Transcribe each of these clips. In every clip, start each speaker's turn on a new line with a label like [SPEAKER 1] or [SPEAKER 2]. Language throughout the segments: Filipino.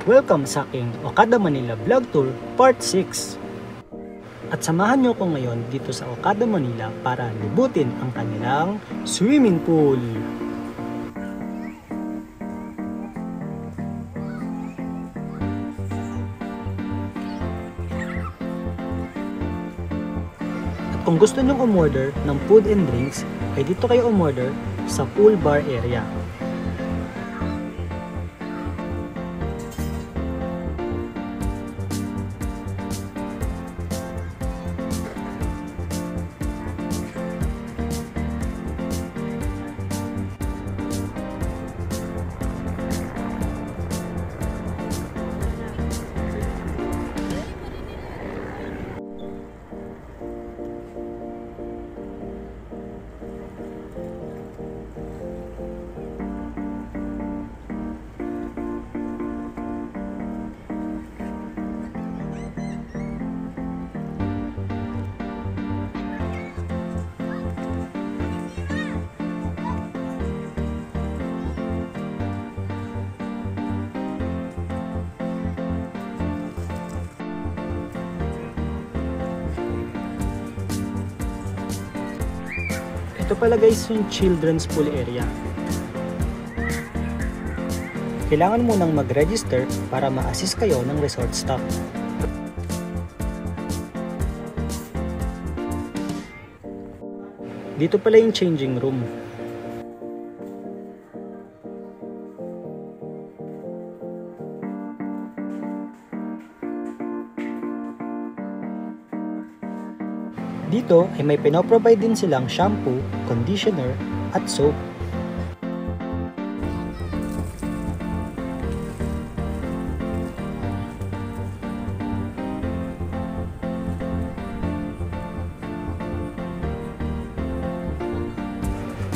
[SPEAKER 1] Welcome sa aking Okada Manila Vlog Tour Part 6. At samahan nyo ko ngayon dito sa Okada Manila para libutin ang kanilang swimming pool. At kung gusto nyong umorder ng food and drinks, ay dito kayo umorder sa pool bar area. Ito pala guys yung children's pool area. Kailangan mo nang mag-register para ma-assist kayo ng resort staff. Dito pala yung changing room. Dito ay may pinoprovide din silang shampoo, conditioner, at soap.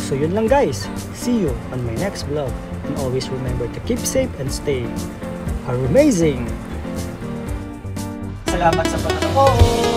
[SPEAKER 1] So yun lang guys. See you on my next vlog. And always remember to keep safe and stay amazing! Salamat sa panonood!